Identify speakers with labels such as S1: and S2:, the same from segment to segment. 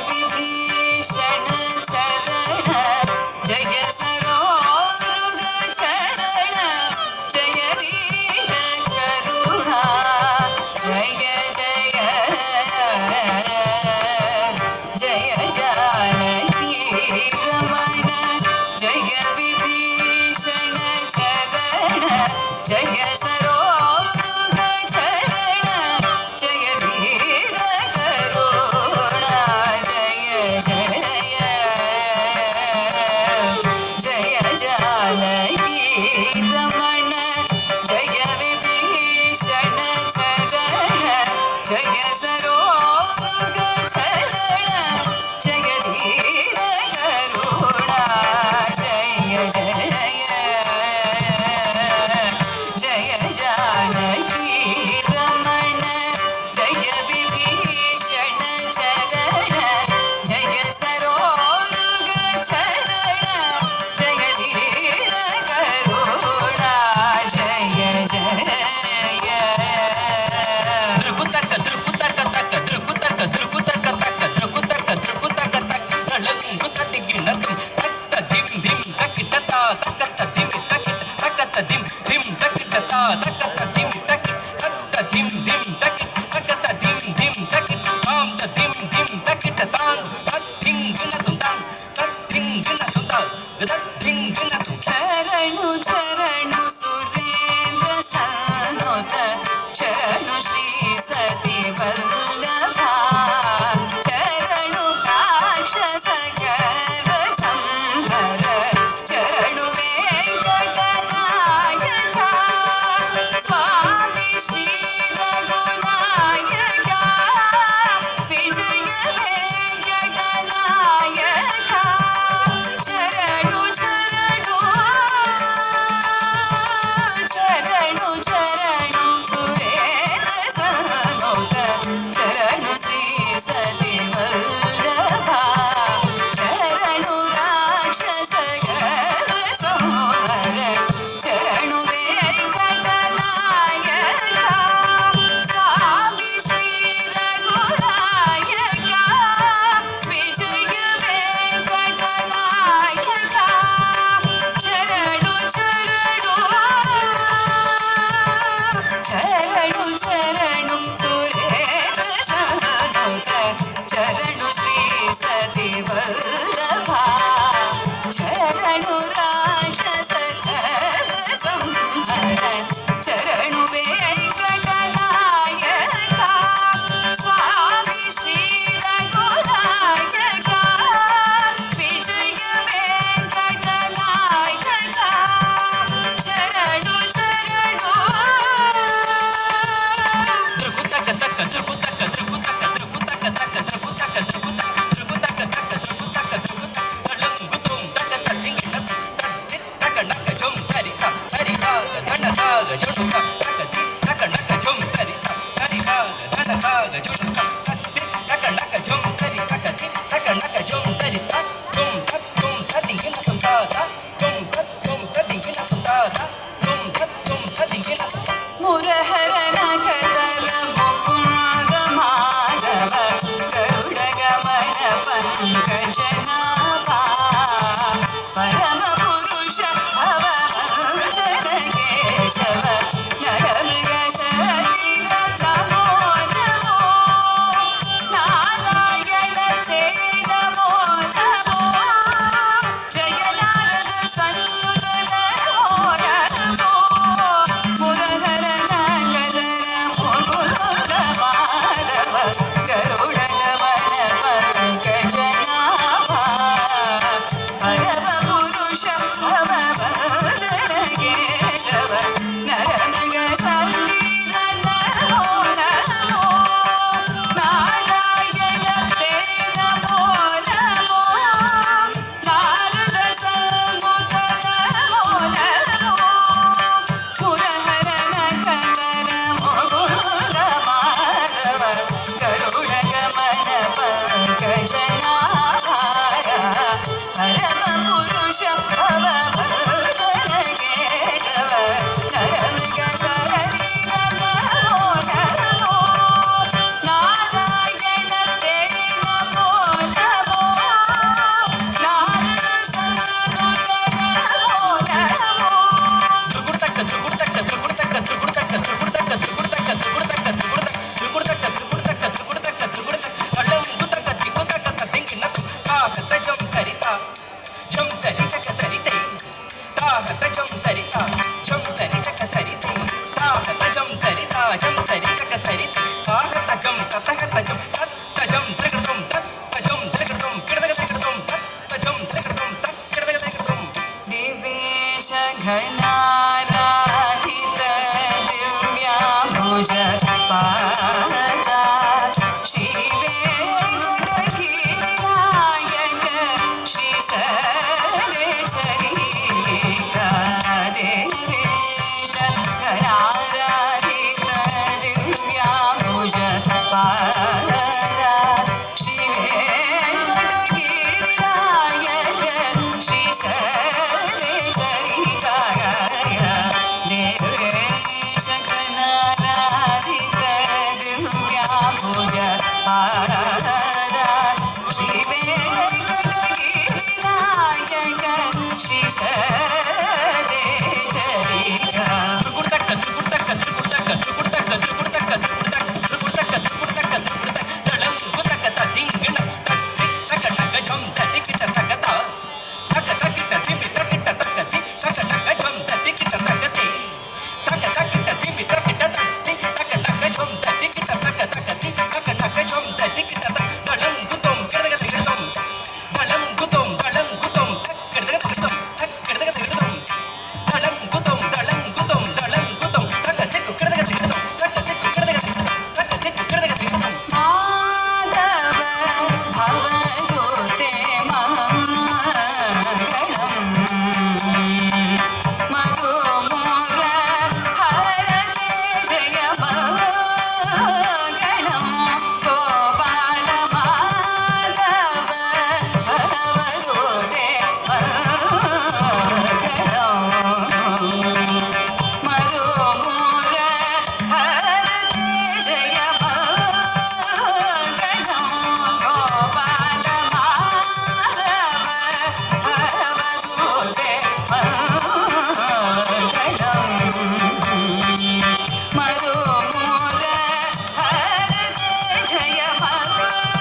S1: विभीषण चरण जय सरोरुग चरण जय दीन करुणा जय जय जय जानकी रमण जय विभीषण चरण जय सरोरुग चरण जय धीर करुणा जय जय जय जानकी रमण जय विभीषण चरण जय सरोरुग चरण जय धीर करुणा जय जय जय जानकी रमण जय विभीषण चरण जय सरोरुग चरण जय धीर करुणा जय जय
S2: ಧ್ರುಪುತಕ ಧ್ರುಪುತಕ ತಕ ಧ್ರುಪುತಕ ಧ್ರುಪುತಕ ತಕ ಧ್ರುಪುತಕ ಧ್ರುಪುತಕ ತಕ ನಳಗುಂಗುತ ದಿಗಿನ ತಕ್ಕ ಧಿಂ ಧಿಂ ತಕಿಟ ತಾ ತಕತ ಧಿಂ ತಕಿಟ ತಕತ ಧಿಂ ಧಿಂ ತಕಿಟ ತಾ ತಕತ ಧಿಂ ತಕಿಟ ತಕ್ಕ ಧಿಂ ಧಿಂ ತಕಿಟ ತಕತ ಧಿಂ ಧಿಂ ತಕಿಟ ತಾಂ ತ ಧಿಂ ಧಿಂ ತಕಿಟ ತಾಂ ತತ್ತಿಂ ಗುಣ ತುಂತಾಂ ತತ್ತಿಂ ಗುಣ ತುಂತಾ ತತ್ತಿಂ ಗುಣ ತುಂತಾ
S1: ಚರಣು ಚರಣು ಸುರೇಂದ್ರ ಸನ್ನುತ ಚರಣು ಶ್ರೀ ಸತಿ ವಲ್ಲಭ ಚರಣು ರಾಕ್ಷಸ ಗರ್ವ ಸಂಹರ ಚರಣು ವೆಂಕಟನಾಯಕ ಸ್ವಾಮಿ ಶ್ರೀ ರಘುನಾಯಕ ವಿಜಯ ವೆಂಕಟನಾಯಕ ಚರಣು ಚರಣು ಚರಣು ಚರಣು ಸುರೇಂದ್ರ ಸನ್ನುತ ಚರಣು ಶ್ರೀ ಸತಿ ವಲ್ಲಭ ಚರಣು ರಾಕ್ಷಸ ಗರ್ವ ಸಂಹರ ಚರಣು ವೆಂಕಟನಾಯಕ ಸ್ವಾಮಿ ಶ್ರೀ ರಘುನಾಯಕ ವಿಜಯ ವೆಂಕಟನಾಯಕ ಚರಣು ಚರಣು ಚರಣು ಚರಣು ಸುರೇಂದ್ರ ಸನ್ನುತ ಚರಣು ಶ್ರೀ ಸತಿ ವಲ್ಲಭ ಚರಣು ರಾಕ್ಷಸ ಗರ್ವ ಸಂಹರ ಚರಣು ವೆಂಕಟನಾಯಕ ಸ್ವಾಮಿ ಶ್ರೀ ರಘುನಾಯಕ ವಿಜಯ ವೆಂಕಟನಾಯಕ ಚರಣು ಚರಣು
S2: ಧ್ರುಪುತಕ ತಕ ಧ್ರುಪುತಕ ಧ್ರುಪುತಕ ಧ್ರುಪುತಕ ತಕ ಧ್ರುಪುತಕ ಧ್ರುಪುತಕ ಧ್ರುಪುತಕ ತಕ ಧ್ರುಪುತಕ ಧ್ರುಪುತಕ ನಳಗುತುಂ ತಕತ ಧಿಂಗಿನ ತತ್ತಿ ತಕ ನಕ ಝುಂ ತರಿತ ತರಿತಾಗ ಧನತಾಗ ಜುಡುಕ ತಕ ಧಿ ತಕ ನಕ ಝುಂ ತರಿತ ತರಿತಾಗ ಧನತಾಗ ಜುಡುಕ ತತ್ತಿ ತಕ ನಕ ಝುಂ ತರಿ ತಕ ಧಿ ತಕ ನಕ ಝುಂ ತರಿತ ಝುಂ ತತ್ ಝುಂ ತದಿಂಗಿನ ತುಂತಾತ ಝುಂ ತತ್ ಝುಂ ತದಿಂಗಿನ ತುಂತಾತ ಝುಂ ತತ್ ಝುಂ ತದಿಂಗಿನ
S1: ಮುರಹರನ ಕದರ ಮುಕುಂದ ಮಾಧವ ಗರುಡ ಗಮನ ಪಂಕಜನಾಭ ಪರಮ ಪುರುಷ ಭವ ಭಂಜನ ಕೇಶವ ನರಮೃಗ ಶರೀರ ನಮೋ ನಮೋ ನಾರಾಯಣ ತೇ ನಮೋ ನಮೋ ಜಯ ನಾರದ ಸನ್ನುತ ನಮೋ ನಮೋ ಮುರಹರನ ಕದರ ಮುಕುಂದ ಮಾಧವ ಗರುಡ ಗಮನ ಪಂಕಜನಾಭ ಪರಮ ಪುರುಷ ಭವ ಭಂಜನ ಕೇಶವ ನರಮೃಗ ಶರೀರ ನಮೋ ನಮೋ ನಾರಾಯಣ ತೇ ನಮೋ ನಮೋ ನಾರದ ಸನ್ನುತ ನಮೋ ನಮೋ ಮುರಹರನ ಕದರ ಮುಕುಂದ ಮಾಧವ ಗರುಡ ಗಮನ ಪಂಕಜನಾಭ ಪರಮ ಪುರುಷ ಭವ ಭಂಜನ ಕೇಶವ ನರಮೃಗ ಶರೀರ ನಮೋ ನಮೋ ನಾರಾಯಣ ತೇ ನಮೋ घनाराधित दिव्याम्बुज पादा शिवे गणगिरिनायक श्री सदेचरिका देवेश घनाराधित दिव्याम्बुज पादा शिवे गणगिरिनायक श्री सदेचरिका देवेश घनाराधित दिव्याम्बुज पादा शिवे गणगिरिनायक श्री सदेचरिका माधव भवदूते मङ्गलम् मधुमूर हरते जय मङ्गलम् गोपाल माधव भवदूते मङ्गलम् मधुमूर हरते जय मङ्गलम् गोपाल माधव भवदूते मङ्गलम् मधुमूर हरते जय मङ्गलम्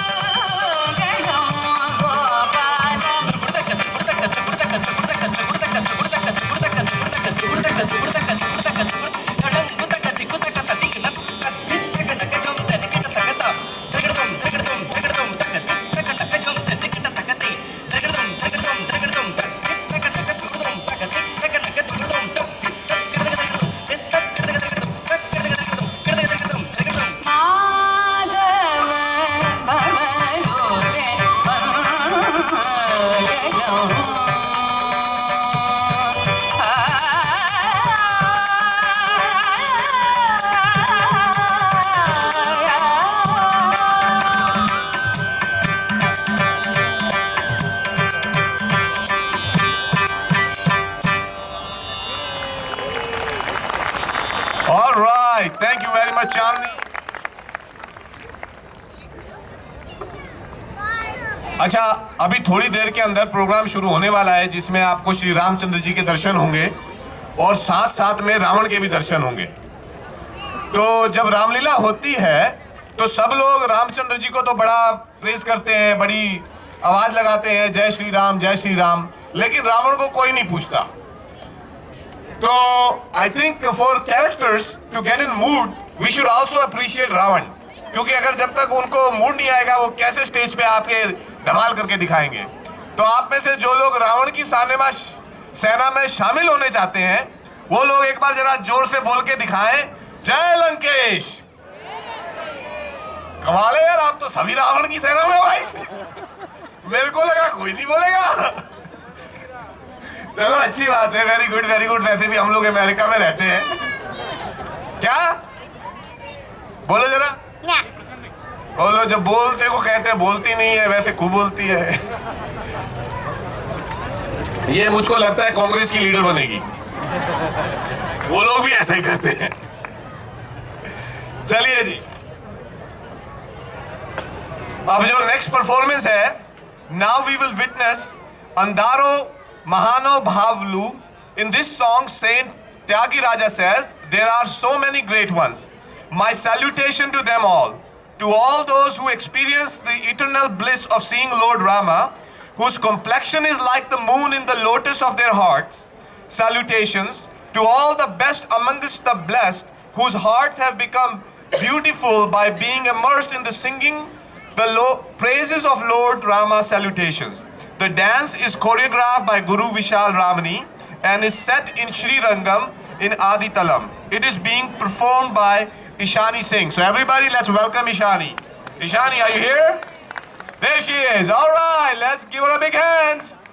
S1: Gopal Madhav भवदूते
S3: All right, thank you very much, Chandni. अच्छा, अभी थोड़ी देर के अंदर प्रोग्राम शुरू होने वाला है जिसमें आपको श्री रामचंद्र जी के दर्शन होंगे और साथ साथ में रावण के भी दर्शन होंगे। तो जब रामलीला होती है तो सब लोग रामचंद्र जी को तो बड़ा प्रेज करते हैं, बड़ी आवाज लगाते हैं, जय श्री राम, लेकिन रावण को कोई नहीं पूछता। तो I think for characters to get in mood we should also appreciate Ravana, क्योंकि अगर जब तक उनको मूड नहीं आएगा वो कैसे स्टेज पे आपके धमाल करके दिखाएंगे। तो आप में से जो लोग रावण की सेना में शामिल होने चाहते हैं वो लोग एक बार जरा जोर से बोल के दिखाएं, जय लंकेश। कमाल है यार, आप तो सभी रावण की सेना में भाई। मेरे को लगा कोई नहीं बोलेगा। चलो अच्छी बात है, वेरी गुड वेरी गुड। वैसे भी हम लोग अमेरिका में रहते हैं। क्या बोलो जरा, बोलो। जब बोलते को कहते हैं बोलती नहीं है, वैसे खूब बोलती है। ये मुझको लगता है कांग्रेस की लीडर बनेगी। वो लोग भी ऐसा ही करते हैं। चलिए जी, अब जो नेक्स्ट परफॉर्मेंस है, नाउ वी विल विटनेस अंधारो महानो भावलू। In this song, Saint Tyagiraja says, there are so many great ones. My salutation to them all. To all those who experience the eternal bliss of seeing Lord Rama, whose complexion is like the moon in the lotus of their hearts. Salutations to all the best amongst the blessed, whose hearts have become beautiful by being immersed in the singing the praises of Lord Rama. Salutations. The dance is choreographed by Guru Vishal Ramani and is set in Sri Rangam in Aditalam. It is being performed by Ishani Singh. So everybody, let's welcome Ishani. Ishani, are you here? There she is. All right, let's give her a big hands.